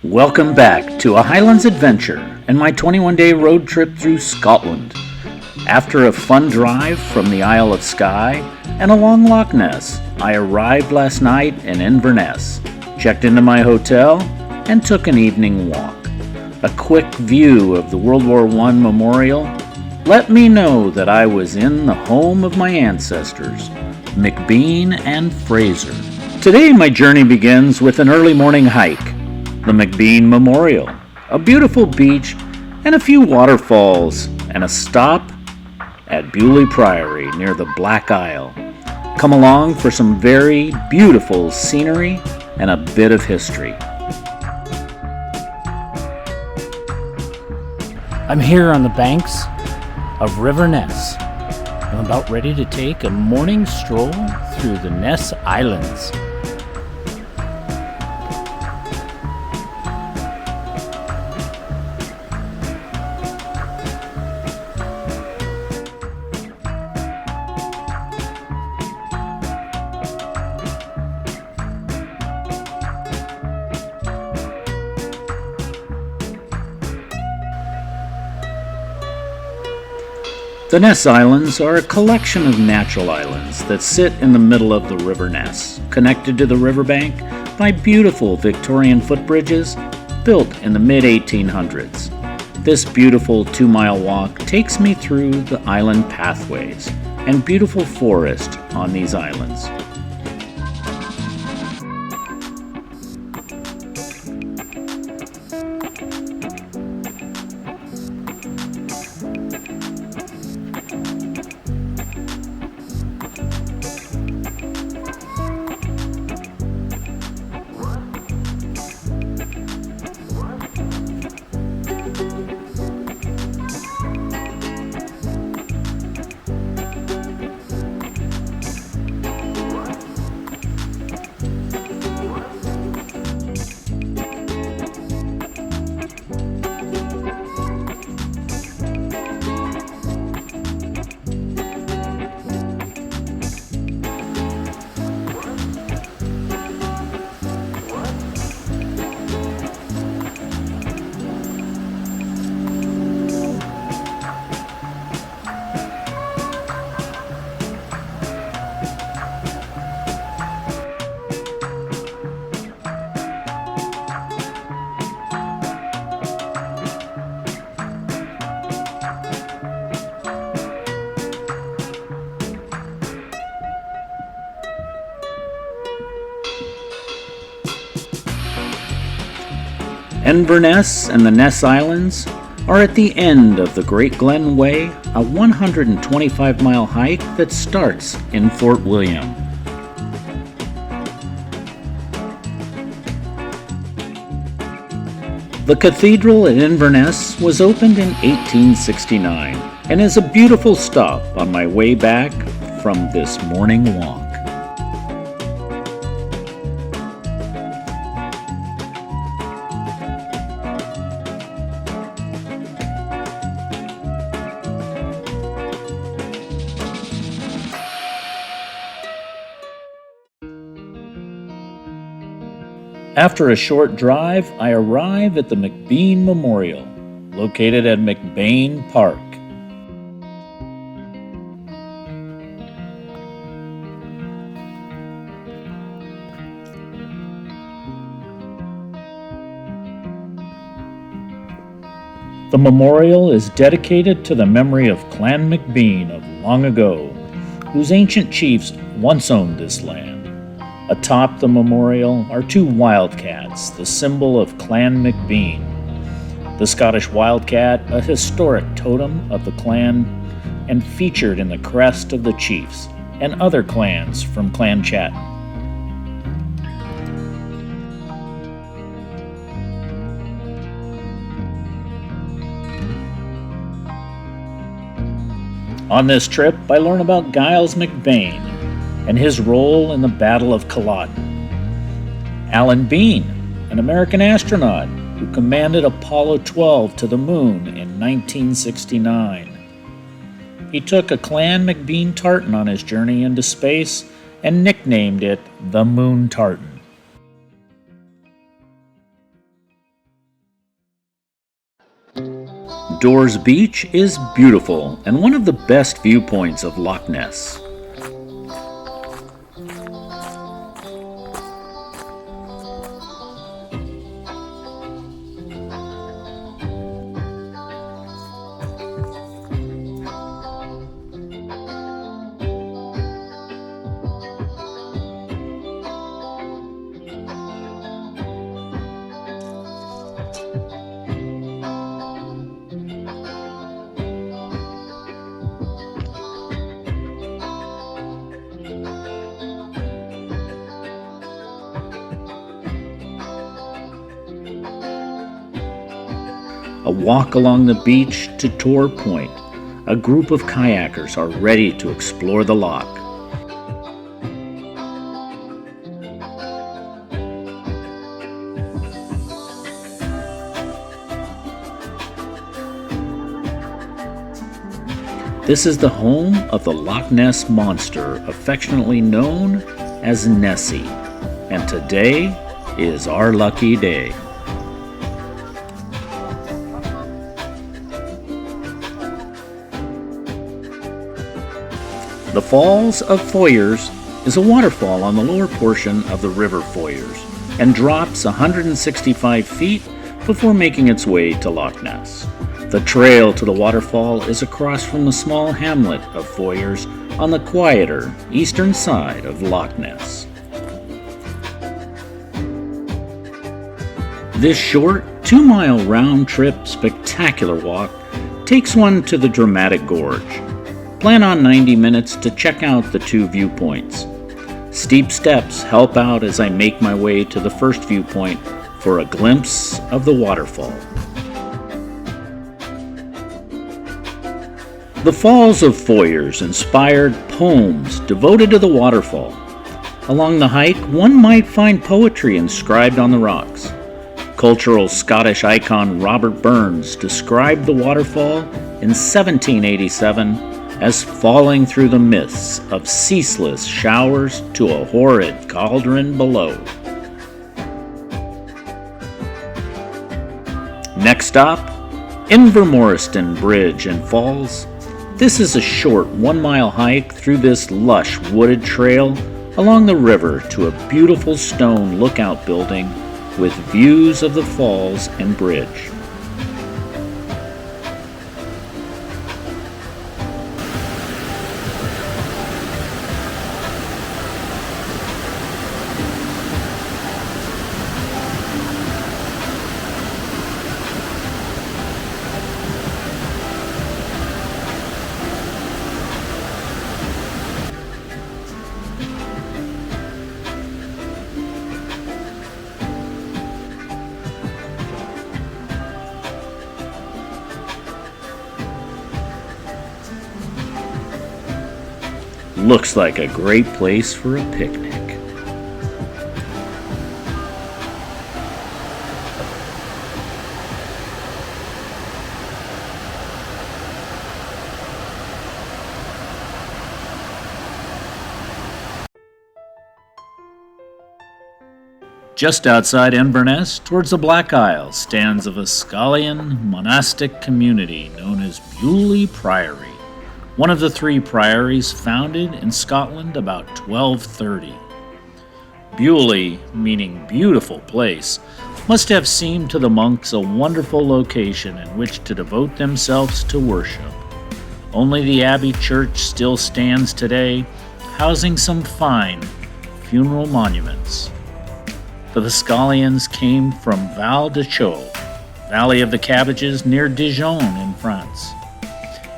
Welcome back to a Highlands adventure and my 21-day road trip through Scotland. After a fun drive from the Isle of Skye and along Loch Ness, I arrived last night in Inverness, checked into my hotel, and took an evening walk. A quick view of the World War I memorial let me know that I was in the home of my ancestors, MacBean and Fraser. Today my journey begins with an early morning hike, the MacBean Memorial, a beautiful beach, and a few waterfalls, and a stop at Beauly Priory near the Black Isle. Come along for some very beautiful scenery and a bit of history. I'm here on the banks of River Ness. I'm about ready to take a morning stroll through the Ness Islands. The Ness Islands are a collection of natural islands that sit in the middle of the River Ness, connected to the riverbank by beautiful Victorian footbridges built in the mid-1800s. This beautiful 2-mile walk takes me through the island pathways and beautiful forest on these islands. Inverness and the Ness Islands are at the end of the Great Glen Way, a 125-mile hike that starts in Fort William. The Cathedral at Inverness was opened in 1869 and is a beautiful stop on my way back from this morning walk. After a short drive, I arrive at the MacBean Memorial, located at MacBean Park. The memorial is dedicated to the memory of Clan MacBean of long ago, whose ancient chiefs once owned this land. Atop the memorial are 2 wildcats, the symbol of Clan MacBean. The Scottish wildcat, a historic totem of the clan and featured in the crest of the chiefs and other clans from Clan Chattan. On this trip, I learn about Giles McBean and his role in the Battle of Culloden. Alan Bean, an American astronaut who commanded Apollo 12 to the moon in 1969. He took a Clan MacBean tartan on his journey into space and nicknamed it the Moon Tartan. Dores Beach is beautiful and one of the best viewpoints of Loch Ness. A walk along the beach to Tor Point. A group of kayakers are ready to explore the loch. This is the home of the Loch Ness monster, affectionately known as Nessie, and today is our lucky day. The Falls of Foyers is a waterfall on the lower portion of the river Foyers and drops 165 feet before making its way to Loch Ness. The trail to the waterfall is across from the small hamlet of Foyers on the quieter eastern side of Loch Ness. This short 2-mile round-trip spectacular walk takes one to the dramatic gorge. Plan on 90 minutes to check out the 2 viewpoints. Steep steps help out as I make my way to the first viewpoint for a glimpse of the waterfall. The Falls of Foyers inspired poems devoted to the waterfall. Along the hike, one might find poetry inscribed on the rocks. Cultural Scottish icon Robert Burns described the waterfall in 1787 as falling through the mists of ceaseless showers to a horrid cauldron below. Next stop, Invermoriston Bridge and Falls. This is a short 1-mile hike through this lush wooded trail along the river to a beautiful stone lookout building with views of the falls and bridge. Looks like a great place for a picnic. Just outside Inverness, towards the Black Isle, stands a Viscalian monastic community known as Beauly Priory, one of the 3 priories founded in Scotland about 1230. Beauly, meaning beautiful place, must have seemed to the monks a wonderful location in which to devote themselves to worship. Only the Abbey Church still stands today, housing some fine funeral monuments. The Viscalians came from Val de Chaux, Valley of the Cabbages near Dijon in France,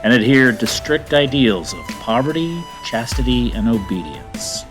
and adhered to strict ideals of poverty, chastity, and obedience.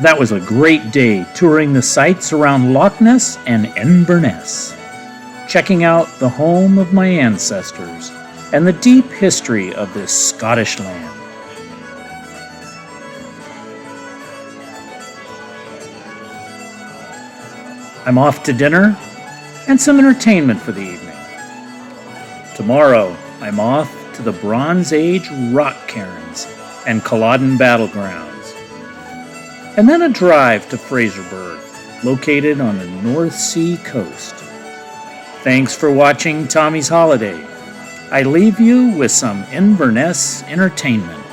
That was a great day touring the sites around Loch Ness and Inverness, checking out the home of my ancestors and the deep history of this Scottish land. I'm off to dinner and some entertainment for the evening. Tomorrow, I'm off to the Bronze Age rock cairns and Culloden battlegrounds, and then a drive to Fraser, located on the North Sea coast. Thanks for watching Tommy's Holiday. I leave you with some Inverness entertainment.